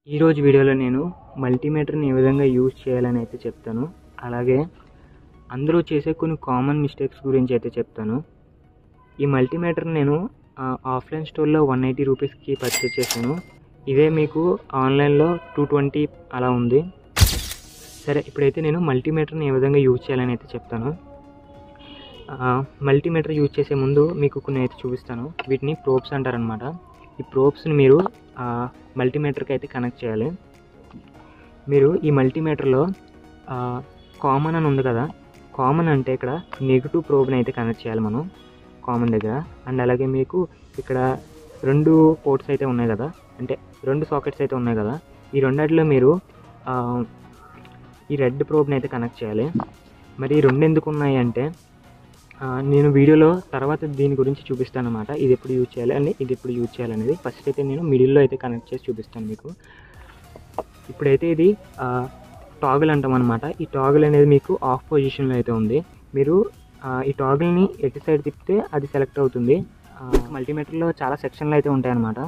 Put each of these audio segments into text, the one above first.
ఈరోజు వీడియోలో నేను మల్టీమీటర్ని ఏ విధంగా యూజ్ చేయాలని అయితే చెప్తాను. అలాగే అందరూ చేసే కొన్ని కామన్ మిస్టేక్స్ గురించి అయితే చెప్తాను. ఈ మల్టీమీటర్ నేను ఆఫ్లైన్ స్టోర్లో 180 రూపీస్కి పర్చేస్ చేశాను. ఇదే మీకు ఆన్లైన్లో 220 అలా ఉంది. సరే, ఇప్పుడైతే నేను మల్టీమీటర్ని ఏ విధంగా యూజ్ చేయాలని అయితే చెప్తాను. మల్టీమీటర్ యూజ్ చేసే ముందు మీకు కొన్ని అయితే చూపిస్తాను. వీటిని ప్రోబ్స్ అంటారనమాట. ఈ ప్రోబ్స్ని మీరు మల్టీమీటర్కి అయితే కనెక్ట్ చేయాలి. మీరు ఈ మల్టీమీటర్లో కామన్ అని ఉంది కదా, కామన్ అంటే ఇక్కడ నెగిటివ్ ప్రోబ్ని అయితే కనెక్ట్ చేయాలి మనం కామన్ దగ్గర. అండ్ అలాగే మీకు ఇక్కడ 2 పోర్ట్స్ అయితే ఉన్నాయి కదా, అంటే 2 సాకెట్స్ అయితే ఉన్నాయి కదా, ఈ రెండిట్లో మీరు ఈ రెడ్ ప్రోబ్ని అయితే కనెక్ట్ చేయాలి. మరి ఈ 2 ఎందుకు ఉన్నాయి అంటే నేను వీడియోలో తర్వాత దీని గురించి చూపిస్తాను అనమాట. ఇది ఎప్పుడు యూజ్ చేయాలి అని, ఇది ఎప్పుడు యూజ్ చేయాలనేది. ఫస్ట్ అయితే నేను మిడిల్లో అయితే కనెక్ట్ చేసి చూపిస్తాను మీకు. ఇప్పుడైతే ఇది టాగుల్ అంటాం అనమాట. ఈ టాగుల్ అనేది మీకు ఆఫ్ పొజిషన్లో అయితే ఉంది. మీరు ఈ టాగుల్ని ఎటు సైడ్ తిప్పితే అది సెలెక్ట్ అవుతుంది. మల్టీమీటర్లో చాలా సెక్షన్లు అయితే ఉంటాయన్నమాట.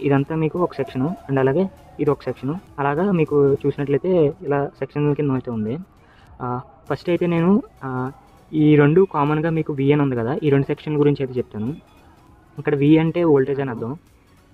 ఇదంతా మీకు ఒక సెక్షను, అండ్ అలాగే ఇది ఒక సెక్షను. అలాగా మీకు చూసినట్లయితే ఇలా సెక్షన్ కింద అయితే ఉంది. ఫస్ట్ అయితే నేను ఈ 2 కామన్గా మీకు V అని ఉంది కదా, ఈ 2 సెక్షన్ గురించి అయితే చెప్తాను. ఇక్కడ V అంటే వోల్టేజ్ అని అర్థం.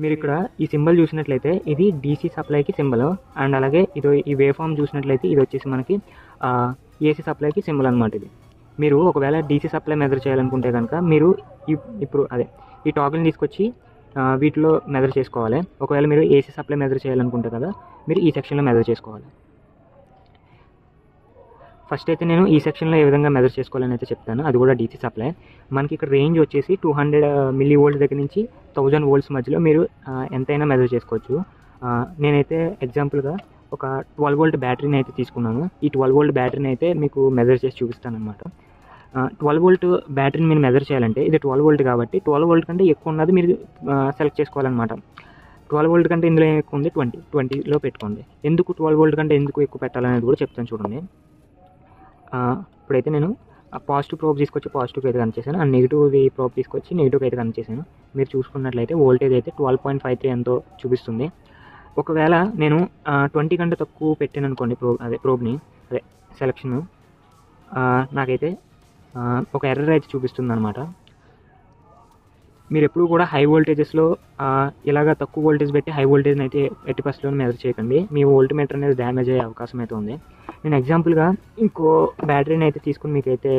మీరు ఇక్కడ ఈ సింబల్ చూసినట్లయితే ఇది DC సప్లైకి సింబల్, అండ్ అలాగే ఈ వేవ్ ఫామ్ చూసినట్లయితే ఇది వచ్చేసి మనకి AC సప్లైకి సింబల్ అనమాట. ఇది మీరు ఒకవేళ DC సప్లై మెజర్ చేయాలనుకుంటే కనుక మీరు ఇప్పుడు ఈ టాగుల్ని తీసుకొచ్చి వీటిలో మెజర్ చేసుకోవాలి. ఒకవేళ మీరు AC సప్లై మెజర్ చేయాలనుకుంటే కదా, మీరు ఈ సెక్షన్లో మెజర్ చేసుకోవాలి. ఫస్ట్ అయితే నేను ఈ సెక్షన్లో ఏ విధంగా మెజర్ చేసుకోవాలని అయితే చెప్తాను. అది కూడా DC సప్లై. మనకి ఇక్కడ రేంజ్ వచ్చేసి 200 మిల్లీ వోల్ట్స్ దగ్గర నుంచి 1000 వోల్ట్స్ మధ్యలో మీరు ఎంతైనా మెజర్ చేసుకోవచ్చు. నేనైతే ఎగ్జాంపుల్గా ఒక 12 వోల్ట్ బ్యాటరీని అయితే తీసుకున్నాను. ఈ 12 వోల్ట్ బ్యాటరీని అయితే మీకు మెజర్ చేసి చూపిస్తాను అనమాట. 12 వోల్ట్ బ్యాటరీని మీరు మెజర్ చేయాలంటే ఇది 12 వోల్ట్ కాబట్టి 12 వోల్ట్ కంటే ఎక్కువ ఉన్నది మీరు సెలెక్ట్ చేసుకోవాలన్నమాట. 12 వోల్ట్ కంటే ఇందులో ఎక్కువ ఉంది 20లో పెట్టుకోండి. ఎందుకు 12 వోల్ట్ కంటే ఎందుకు ఎక్కువ పెట్టాలనేది కూడా చెప్తాను చూడండి. ఇప్పుడైతే నేను పాజిటివ్ ప్రోబ్ తీసుకొచ్చి పాజిటివ్కి అయితే కనెక్ట్ చేశాను, అండ్ నెగిటివ్ ప్రోబ్ తీసుకొచ్చి నెగిటివ్కి అయితే కనెక్ట్ చేశాను. మీరు చూసుకున్నట్లయితే వోల్టేజ్ అయితే 12.53 ఎంతో చూపిస్తుంది. ఒకవేళ నేను 20 కంటే తక్కువ పెట్టాను అనుకోండి ప్రోబ్ని సెలక్షన్, నాకైతే ఒక ఎర్రర్ అయితే చూపిస్తుంది అనమాట. మీరు ఎప్పుడు కూడా హై వోల్టేజెస్లో ఇలాగ తక్కువ వోల్టేజ్ పెట్టి హై వోల్టేజ్ని అయితే 80% మెజర్ చేయకండి. మీ వోల్ట్మీటర్ అనేది డ్యామేజ్ అయ్యే అవకాశం అయితే ఉంది. నేను ఎగ్జాంపుల్గా ఇంకో బ్యాటరీని అయితే తీసుకుని మీకైతే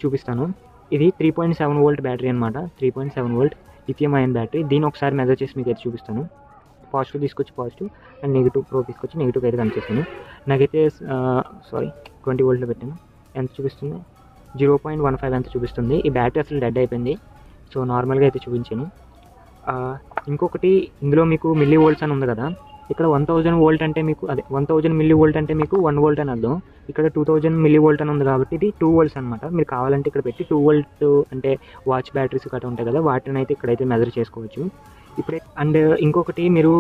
చూపిస్తాను. ఇది 3.7 వోల్ట్ బ్యాటరీ అనమాట. 3.7 వోల్ట్ లిథియం అయాన్ బ్యాటరీ. దీన్ని ఒకసారి మెజర్ చేసి మీకు అయితే చూపిస్తాను. పాజిటివ్ తీసుకొచ్చి పాజిటివ్, అండ్ నెగిటివ్ ప్రోబ్ తీసుకొచ్చి నెగిటివ్ అయితే కనెక్ట్ చేశాను. నాకైతే 20 వోల్ట్లో పెట్టాను. ఎంత చూపిస్తుంది? 0.15 ఎంత చూపిస్తుంది. ఈ బ్యాటరీ అసలు డెడ్ అయిపోయింది. సో నార్మల్గా అయితే చూపించాను. ఇంకొకటి ఇందులో మీకు మిల్లీ వోల్ట్స్ అని ఉంది కదా, ఇక్కడ 1000 వోల్ట్ అంటే మీకు 1000 మిల్లీ వోల్ట్ అంటే మీకు 1 వోల్ట్ అని అర్థం. ఇక్కడ 2000 మిల్లీ వోల్ట్ అని ఉంది కాబట్టి ఇది 2 వోల్ట్స్ అనమాట. మీరు కావాలంటే ఇక్కడ పెట్టి 2 వోల్ట్ అంటే వాచ్ బ్యాటరీస్ గట్రా ఉంటాయి కదా, వాటిని అయితే ఇక్కడైతే మెజర్ చేసుకోవచ్చు. ఇప్పుడే అండ్ ఇంకొకటి మీరు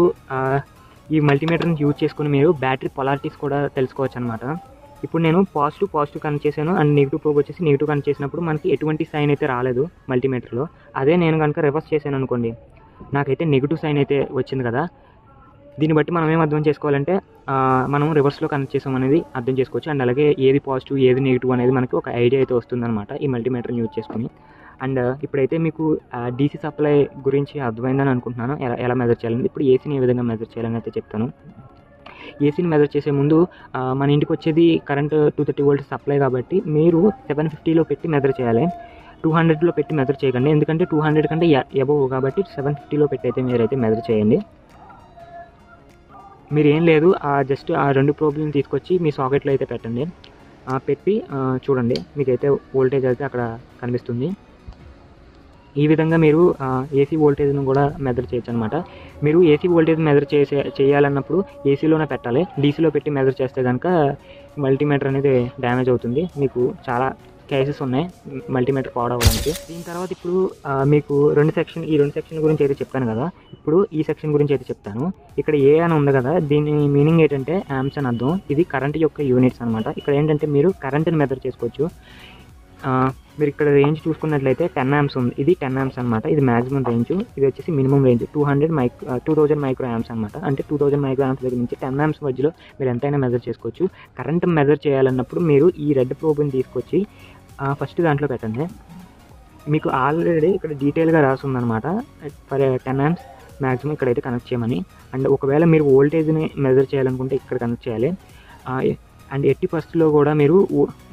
ఈ మల్టీమీటర్ని యూజ్ చేసుకుని మీరు బ్యాటరీ పొలారిటీస్ కూడా తెలుసుకోవచ్చు అనమాట. ఇప్పుడు నేను పాజిటివ్ కనెక్ట్ చేశాను, అండ్ నెగిటివ్ ప్రోబ్ వచ్చేసి నెగిటివ్ కనెక్ట్ చేసినప్పుడు మనకి ఎటువంటి సైన్ అయితే రాలేదు మల్టీమీటర్లో. అదే నేను కనుక రివర్స్ చేశాను అనుకోండి, నాకైతే నెగిటివ్ సైన్ అయితే వచ్చింది కదా. దీన్ని బట్టి మనం ఏం అర్థం చేసుకోవాలంటే మనం రివర్స్లో కనెక్ట్ చేసాం అనేది అర్థం చేసుకోవచ్చు. అండ్ అలాగే ఏది పాజిటివ్ ఏది నెగిటివ్ అనేది మనకి ఒక ఐడియా అయితే వస్తుందన్నమాట ఈ మల్టీమీటర్ని యూజ్ చేసుకుని. అండ్ ఇప్పుడైతే మీకు DC సప్లై గురించి అర్థమైందని అనుకుంటున్నాను, ఎలా మెజర్ చేయాలని. ఇప్పుడు ఏసీని ఏ విధంగా మెజర్ చేయాలని అయితే చెప్తాను. ఏసీని మెజర్ చేసే ముందు మన ఇంటికి వచ్చేది కరెంట్ 230 వోల్ట్ సప్లై కాబట్టి మీరు 750లో పెట్టి మెజర్ చేయాలి. 200లో పెట్టి మెజర్ చేయకండి, ఎందుకంటే 200 కంటే ఎబోవ్ కాబట్టి 750లో పెట్టి అయితే మీరైతే మెజర్ చేయండి. మీరు ఏం లేదు, జస్ట్ ఆ 2 ప్రోబ్లను తీసుకొచ్చి మీ సాకెట్లో అయితే పెట్టండి. పెట్టి చూడండి, మీకైతే వోల్టేజ్ అయితే అక్కడ కనిపిస్తుంది. ఈ విధంగా మీరు AC వోల్టేజ్ను కూడా మెజర్ చేయొచ్చు అనమాట. మీరు AC వోల్టేజ్ మెజర్ చేయాలన్నప్పుడు ఏసీలోనే పెట్టాలి. DCలో పెట్టి మెజర్ చేస్తే కనుక మల్టీమీటర్ అనేది డ్యామేజ్ అవుతుంది. మీకు చాలా కేసెస్ ఉన్నాయి మల్టీమీటర్ పాడవడానికి. దీని తర్వాత ఇప్పుడు మీకు ఈ రెండు సెక్షన్ గురించి అయితే చెప్పాను కదా, ఇప్పుడు ఈ సెక్షన్ గురించి అయితే చెప్తాను. ఇక్కడ ఏ అని ఉంది కదా, దీని మీనింగ్ ఏంటంటే యామ్స్ అని అర్థం. ఇది కరెంట్ యొక్క యూనిట్స్ అనమాట. ఇక్కడ ఏంటంటే మీరు కరెంట్ని మెజర్ చేసుకోవచ్చు. మీరు ఇక్కడ రేంజ్ చూసుకున్నట్లయితే 10 amps ఉంది. ఇది 10 amps అనమాట. ఇది మ్యాక్సిమం రేంజ్, ఇది వచ్చేసి మినిమం రేంజ్ 2000 మైక్రో యాంప్స్ అనమాట. అంటే 2000 మైక్రో యాంప్స్ దగ్గర నుంచి 10 amps మధ్యలో మీరు ఎంతైనా మెజర్ చేసుకోవచ్చు. కరెంట్ మెజర్ చేయాలన్నప్పుడు మీరు ఈ రెడ్ ప్రోబ్ని తీసుకొచ్చి ఫస్ట్ దాంట్లో పెట్టండి. మీకు ఆల్రెడీ ఇక్కడ డీటెయిల్గా రాసి ఉందన్నమాట, ఫర్ 10 amps మ్యాక్సిమం ఇక్కడైతే కనెక్ట్ చేయమని. అండ్ ఒకవేళ మీరు వోల్టేజ్ని మెజర్ చేయాలనుకుంటే ఇక్కడ కనెక్ట్ చేయాలి. అండ్ 80% కూడా మీరు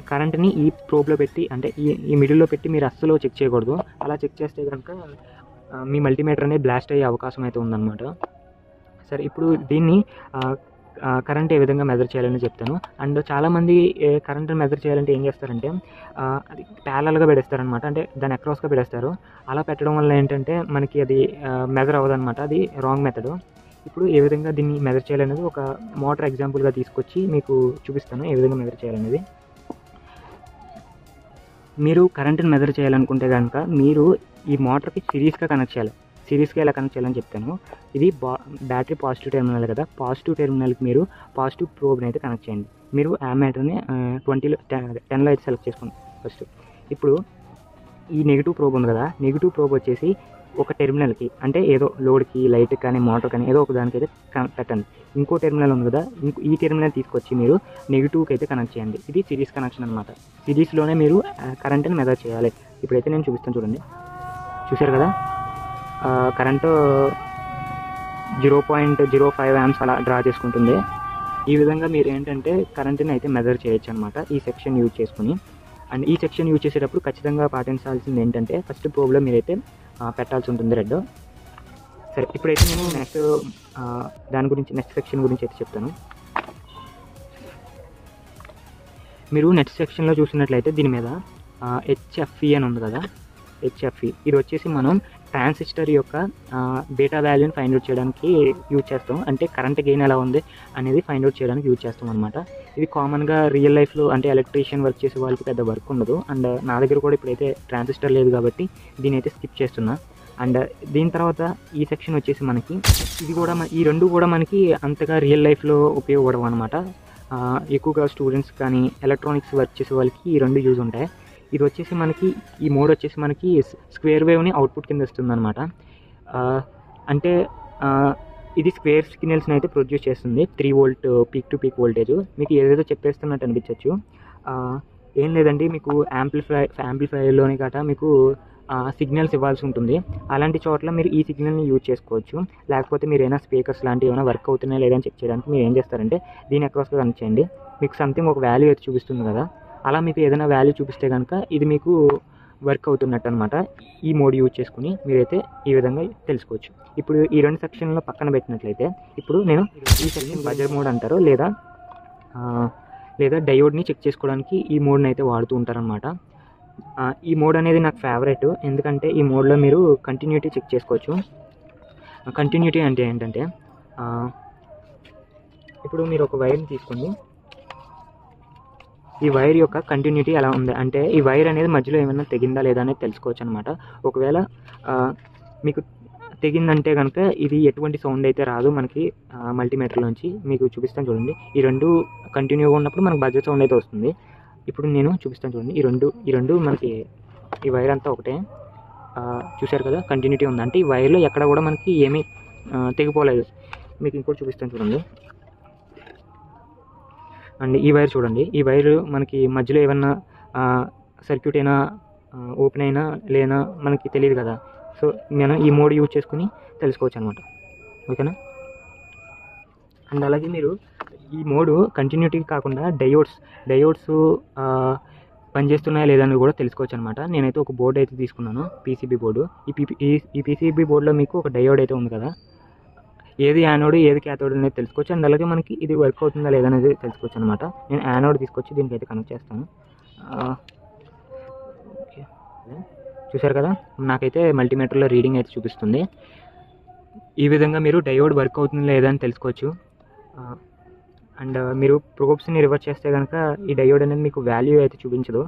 కరెంట్ని ఈ ప్రోబ్లో పెట్టి, అంటే ఈ మిడిల్లో పెట్టి మీరు అస్సలు చెక్ చేయకూడదు. అలా చెక్ చేస్తే కనుక మీ మల్టీమీటర్ అనేది బ్లాస్ట్ అయ్యే అవకాశం అయితే ఉందన్నమాట. సరే, ఇప్పుడు దీన్ని కరెంట్ ఏ విధంగా మెజర్ చేయాలని చెప్తాను. అండ్ చాలామంది కరెంట్ని మెజర్ చేయాలంటే ఏం చేస్తారంటే అది ప్యారలల్గా పెడేస్తారనమాట, అంటే దాన్ని అక్రాస్గా పెడేస్తారు. అలా పెట్టడం వల్ల ఏంటంటే మనకి అది మెజర్ అవ్వదన్నమాట. అది రాంగ్ మెథడ్. ఇప్పుడు ఏ విధంగా దీన్ని మెజర్ చేయాలనేది ఒక మోటార్ ఎగ్జాంపుల్గా తీసుకొచ్చి మీకు చూపిస్తాను ఏ విధంగా మెజర్ చేయాలనేది. మీరు కరెంట్ని మెజర్ చేయాలనుకుంటే కనుక మీరు ఈ మోటార్కి సిరీస్గా కనెక్ట్ చేయాలి. సిరీస్గా ఎలా కనెక్ట్ చేయాలని చెప్తాను. ఇది బ్యాటరీ పాజిటివ్ టెర్మినల్ కదా, పాజిటివ్ టెర్మినల్కి మీరు పాజిటివ్ ప్రోబ్ని అయితే కనెక్ట్ చేయండి. మీరు యామీటర్ని 10లో అయితే సెలెక్ట్ చేసుకోండి ఫస్ట్. ఇప్పుడు ఈ నెగిటివ్ ప్రోబ్ ఉంది కదా, నెగిటివ్ ప్రోబ్ వచ్చేసి ఒక టెర్మినల్కి, అంటే ఏదో లోడ్కి, లైట్కి కానీ మోటార్ కానీ ఏదో ఒక దానికైతే పెట్టండి. ఇంకో టెర్మినల్ ఉంది కదా, ఈ టెర్మినల్ తీసుకొచ్చి మీరు నెగిటివ్కి అయితే కనెక్ట్ చేయండి. ఇది సిరీస్ కనెక్షన్ అనమాట. సిరీస్లోనే మీరు కరెంట్ని మెజర్ చేయాలి. ఇప్పుడైతే నేను చూపిస్తాను చూడండి. చూసారు కదా, కరెంటు 0.05 amps అలా డ్రా చేసుకుంటుంది. ఈ విధంగా మీరు ఏంటంటే కరెంట్ని అయితే మెజర్ చేయొచ్చు అనమాట ఈ సెక్షన్ యూజ్ చేసుకుని. అండ్ ఈ సెక్షన్ యూజ్ చేసేటప్పుడు ఖచ్చితంగా పాటించాల్సింది ఏంటంటే ఫస్ట్ ప్రోబ్లో మీరైతే పెట్టాల్సి ఉంటుంది రెడ్. సరే, ఇప్పుడైతే నేను నెక్స్ట్ సెక్షన్ గురించి అయితే చెప్తాను. మీరు నెక్స్ట్ సెక్షన్లో చూసినట్లయితే దీని మీద HFE అని ఉంది కదా, HFE ఇది వచ్చేసి మనం ట్రాన్సిస్టర్ యొక్క బీటా వాల్యూని ఫైండ్ అవుట్ చేయడానికి యూజ్ చేస్తాం. అంటే కరెంట్ గెయిన్ ఎలా ఉంది అనేది ఫైండ్ అవుట్ చేయడానికి యూజ్ చేస్తాం అనమాట. ఇది కామన్గా రియల్ లైఫ్లో అంటే ఎలక్ట్రీషియన్ వర్క్ చేసే వాళ్ళకి పెద్ద వర్క్ ఉండదు. అండ్ నా దగ్గర కూడా ఇప్పుడైతే ట్రాన్సిస్టర్ లేదు కాబట్టి దీని అయితే స్కిప్ చేస్తున్నా. అండ్ దీని తర్వాత ఈ సెక్షన్ వచ్చేసి మనకి ఇది కూడా ఈ రెండు కూడా మనకి అంతగా రియల్ లైఫ్లో ఉపయోగపడవు అనమాట. ఎక్కువగా స్టూడెంట్స్ కానీ ఎలక్ట్రానిక్స్ వర్క్ చేసే వాళ్ళకి ఈ రెండు యూజ్ ఉంటాయి. ఇది వచ్చేసి మనకి ఈ మోడ్ వచ్చేసి మనకి స్క్వేర్ వేవ్ని అవుట్పుట్ కింద ఇస్తుంది అనమాట. అంటే ఇది స్క్వేర్ సిగ్నల్స్ని అయితే ప్రొడ్యూస్ చేస్తుంది. 3 volt peak to peak voltage. మీకు ఏదేదో చెప్పేస్తున్నట్టు అనిపించవచ్చు. ఏం లేదండి, మీకు యాంప్లిఫైర్లోని గట్రా మీకు సిగ్నల్స్ ఇవ్వాల్సి ఉంటుంది. అలాంటి చోట్ల మీరు ఈ సిగ్నల్ని యూజ్ చేసుకోవచ్చు. లేకపోతే మీరు ఏమైనా స్పీకర్స్ లాంటివి ఏమైనా వర్క్ అవుతున్నాయా లేదని చెక్ చేయడానికి మీరు ఏం చేస్తారంటే దీని అక్రాస్గా కనెక్ట్ చేయండి. మీకు సంథింగ్ ఒక వాల్యూ అయితే చూపిస్తుంది కదా, అలా మీకు ఏదైనా వాల్యూ చూపిస్తే కనుక ఇది మీకు వర్క్ అవుతున్నట్టు అనమాట. ఈ మోడ్ యూజ్ చేసుకుని మీరైతే ఈ విధంగా తెలుసుకోవచ్చు. ఇప్పుడు ఈ రెండు సెక్షన్లో పక్కన పెట్టినట్లయితే ఇప్పుడు నేను ఈ సెక్షన్ బజర్ మోడ్ అంటారు, లేదా డయోడ్ని చెక్ చేసుకోవడానికి ఈ మోడ్ని అయితే వాడుతూ ఉంటారనమాట. ఈ మోడ్ అనేది నాకు ఫేవరెట్, ఎందుకంటే ఈ మోడ్లో మీరు కంటిన్యూటీ చెక్ చేసుకోవచ్చు. కంటిన్యూటీ అంటే ఏంటంటే ఇప్పుడు మీరు ఒక వైర్ని తీసుకోండి. ఈ వైర్ యొక్క కంటిన్యూటీ ఎలా ఉంది అంటే ఈ వైర్ అనేది మధ్యలో ఏమైనా తెగిందా లేదా అనేది తెలుసుకోవచ్చు అనమాట. ఒకవేళ మీకు తెగిందంటే కనుక ఇది ఎటువంటి సౌండ్ అయితే రాదు మనకి మల్టీమీటర్లోంచి. మీకు చూపిస్తాను చూడండి. ఈ రెండు కంటిన్యూగా ఉన్నప్పుడు మనకు బజర్ సౌండ్ అయితే వస్తుంది. ఇప్పుడు నేను చూపిస్తాను చూడండి. ఈ రెండు మనకి ఈ వైర్ అంతా ఒకటే. చూశారు కదా, కంటిన్యూటీ ఉంది. అంటే ఈ వైర్లో ఎక్కడ కూడా మనకి ఏమీ తెగిపోలేదు. మీకు ఇంకోటి చూపిస్తాను చూడండి. అండ్ ఈ వైర్ చూడండి, ఈ వైర్ మనకి మధ్యలో ఏమన్నా సర్క్యూట్ అయినా ఓపెన్ అయినా లేనా మనకి తెలియదు కదా. సో నేను ఈ మోడ్ యూజ్ చేసుకుని తెలుసుకోవచ్చు అనమాట. ఓకేనా. అండ్ అలాగే మీరు ఈ మోడ్ కంటిన్యూటీ కాకుండా డయోడ్స్ పనిచేస్తున్నాయా లేదని కూడా తెలుసుకోవచ్చు అనమాట. నేనైతే ఒక బోర్డు అయితే తీసుకున్నాను, PCB బోర్డు. ఈ PCB బోర్డులో మీకు ఒక డయోడ్ అయితే ఉంది కదా, ఏది యానోడ్ ఏది క్యాథోడ్ అనేది తెలుసుకోవచ్చు. అండ్ అలాగే మనకి ఇది వర్క్ అవుతుందా లేదా అనేది తెలుసుకోవచ్చు అనమాట. నేను యానోడ్ తీసుకొచ్చి దీనికి అయితే కనెక్ట్ చేస్తాను. ఓకే, చూసారు కదా, నాకైతే మల్టీమీటర్లో రీడింగ్ అయితే చూపిస్తుంది. ఈ విధంగా మీరు డయోడ్ వర్క్ అవుతుందా లేదా అని తెలుసుకోవచ్చు. అండ్ మీరు ప్రోబ్స్ని రివర్స్ చేస్తే కనుక ఈ డయోడ్ అనేది మీకు వాల్యూ అయితే చూపించదు.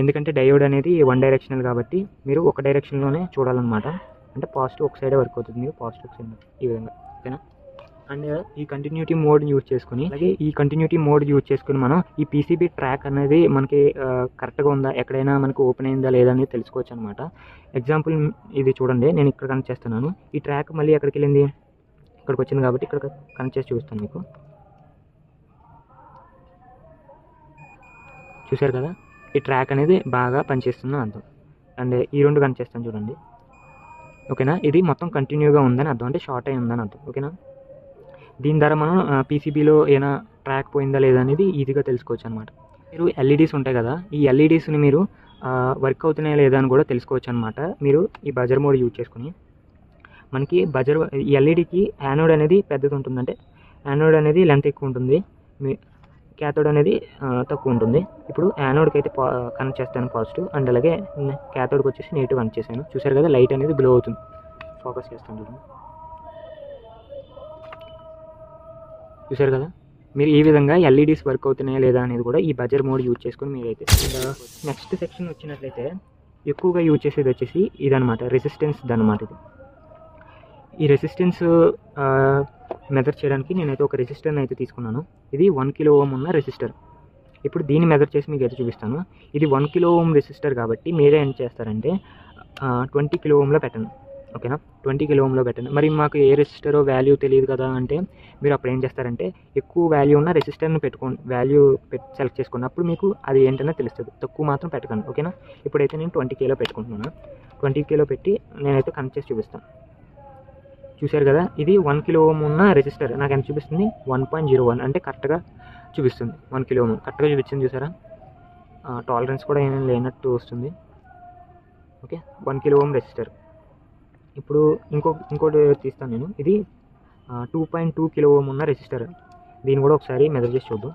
ఎందుకంటే డయోడ్ అనేది వన్ డైరెక్షనల్ కాబట్టి మీరు ఒక డైరెక్షన్లోనే చూడాలన్నమాట. అంటే పాజిటివ్ ఒక సైడే వర్క్ అవుతుంది, మీరు పాజిటివ్ ఒక సైడ్ ఈ విధంగా. ఓకేనా. అండ్ ఈ కంటిన్యూటీ మోడ్ యూజ్ చేసుకుని, అలాగే ఈ కంటిన్యూటీ మోడ్ యూజ్ చేసుకుని మనం ఈ పీసీబీ ట్రాక్ అనేది మనకి కరెక్ట్గా ఉందా, ఎక్కడైనా మనకి ఓపెన్ అయిందా లేదా అనేది తెలుసుకోవచ్చు అనమాట. ఎగ్జాంపుల్ ఇది చూడండి, నేను ఇక్కడ కనెక్ట్ చేస్తున్నాను. ఈ ట్రాక్ మళ్ళీ ఎక్కడికి వెళ్ళింది, ఇక్కడికి వచ్చింది కాబట్టి ఇక్కడ కనెక్ట్ చేసి చూపిస్తాను మీకు. చూసారు కదా, ఈ ట్రాక్ అనేది బాగా పనిచేస్తుందని అర్థం. అండ్ ఈ రెండు కనెక్ట్ చేస్తాను చూడండి. ఓకేనా, ఇది మొత్తం కంటిన్యూగా ఉందని అర్థం, అంటే షార్ట్ అయి ఉందని అర్థం. ఓకేనా, దీని ద్వారా మనం పీసీబీలో ఏమైనా ట్రాక్ పోయిందా లేదా అనేది ఈజీగా తెలుసుకోవచ్చు అనమాట. మీరు ఎల్ఈడీస్ ఉంటాయి కదా, ఈ ఎల్ఈడీస్ని మీరు వర్క్ అవుతున్నాయా లేదా అని కూడా తెలుసుకోవచ్చు అనమాట. మీరు ఈ బజర్ మోడ్ యూజ్ చేసుకుని, మనకి ఈ ఎల్ఈడీకి యానోడ్ అనేది పెద్దది ఉంటుంది, అంటే యానోడ్ అనేది లెంత్ ఎక్కువ ఉంటుంది, క్యాథోడ్ అనేది తక్కువ ఉంటుంది. ఇప్పుడు యానోడ్కి అయితే కనెక్ట్ చేస్తాను పాజిటివ్, అండ్ అలాగే క్యాథోడ్కి వచ్చేసి నెగిటివ్ కనెక్ట్ చేశాను. చూసారు కదా, లైట్ అనేది గ్లో అవుతుంది. ఫోకస్ చేస్తాను చూడండి. చూసారు కదా, మీరు ఈ విధంగా ఎల్ఈడీస్ వర్క్ అవుతున్నాయా లేదా అనేది కూడా ఈ బజర్ మోడ్ యూజ్ చేసుకుని మీరైతే. నెక్స్ట్ సెక్షన్ వచ్చినట్లయితే ఎక్కువగా యూజ్ చేసేది వచ్చేసి ఇదనమాట, రెసిస్టెన్స్ అనమాట. ఈ రెసిస్టెన్స్ మెజర్ చేయడానికి నేనైతే ఒక రెసిస్టర్ని అయితే తీసుకున్నాను. ఇది 1 కిలో ఓం ఉన్న రెసిస్టర్. ఇప్పుడు దీన్ని మెజర్ చేసి మీకు అయితే చూపిస్తాను. ఇది 1 కిలో ఓం రెసిస్టర్ కాబట్టి మీరే ఏం చేస్తారంటే 20 కిలో ఓంలో పెట్టండి. ఓకేనా, 20 కిలో ఓంలో పెట్టండి. మరి మాకు ఏ రెసిస్టరో వాల్యూ తెలియదు కదా అంటే మీరు అప్పుడు ఏం చేస్తారంటే ఎక్కువ వాల్యూ ఉన్న రెసిస్టర్ని పెట్టుకోండి, వాల్యూ సెలెక్ట్ చేసుకోండి. అప్పుడు మీకు అది ఏంటనే తెలుస్తుంది. తక్కువ మాత్రం పెట్టకండి. ఓకేనా, ఇప్పుడైతే నేను 20 కిలో పెట్టుకుంటున్నాను. 20 కిలో పెట్టి నేనైతే కనెక్ట్ చేసి చూపిస్తాను. చూశారు కదా, ఇది 1 కిలో ఓం ఉన్న రెసిస్టర్ నాకు ఎంత చూపిస్తుంది, 1.01 అంటే కరెక్ట్గా చూపిస్తుంది. 1 కిలో ఓం కరెక్ట్గా చూపించింది. చూసారా, టాలరెన్స్ కూడా ఏమీ లేనట్టు వస్తుంది. Okay, 1 kilo ohm resistor. ఇప్పుడు ఇంకోటి తీస్తాను నేను. ఇది 2.2 కిలో ఓం ఉన్న రెసిస్టర్. దీన్ని కూడా ఒకసారి మెజర్ చేసి చూద్దాం.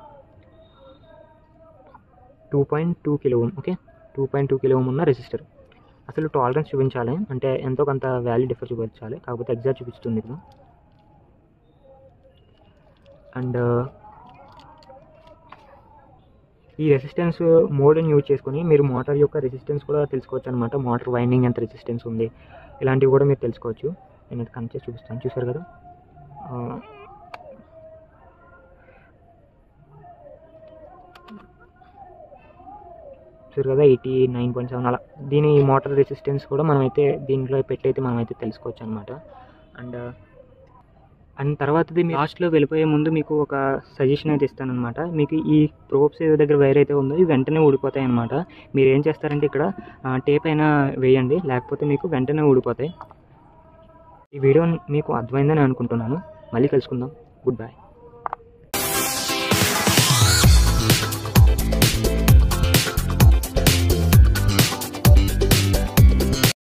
2.2 kilo ohm. Okay, 2.2 kilo ohm ఉన్న రెసిస్టర్. అసలు టాలరెన్స్ చూపించాలి అంటే ఎంతో కొంత వాల్యూ డిఫర్ చూపించాలి, కాకపోతే ఎగ్జాక్ట్ చూపిస్తుంది ఇక్కడ. అండ్ ఈ రెసిస్టెన్స్ మోడ్ని యూజ్ చేసుకొని మీరు మోటార్ యొక్క రెసిస్టెన్స్ కూడా తెలుసుకోవచ్చు అనమాట. మోటార్ వైండింగ్ ఎంత రెసిస్టెన్స్ ఉంది, ఇలాంటివి కూడా మీరు తెలుసుకోవచ్చు. నేను అది కనెక్ట్ చేసి చూపిస్తాను. చూసారు కదా, చూసారు కదా, 89.7 అలా. దీని మోటార్ రెసిస్టెన్స్ కూడా మనమైతే దీంట్లో పెట్టయితే మనమైతే తెలుసుకోవచ్చు అనమాట. అండ్ తర్వాతది లాస్ట్లో వెళ్ళిపోయే ముందు మీకు ఒక సజెషన్ అయితే ఇస్తానమాట. మీకు ఈ ప్రోబ్స్ దగ్గర వైర్ అయితే ఉందో ఇవి వెంటనే ఊడిపోతాయి అనమాట. మీరు ఏం చేస్తారంటే ఇక్కడ టేప్ అయినా వేయండి, లేకపోతే మీకు వెంటనే ఊడిపోతాయి. ఈ వీడియో మీకు అర్థమైందని అనుకుంటున్నాను. మళ్ళీ కలుసుకుందాం. Good bye.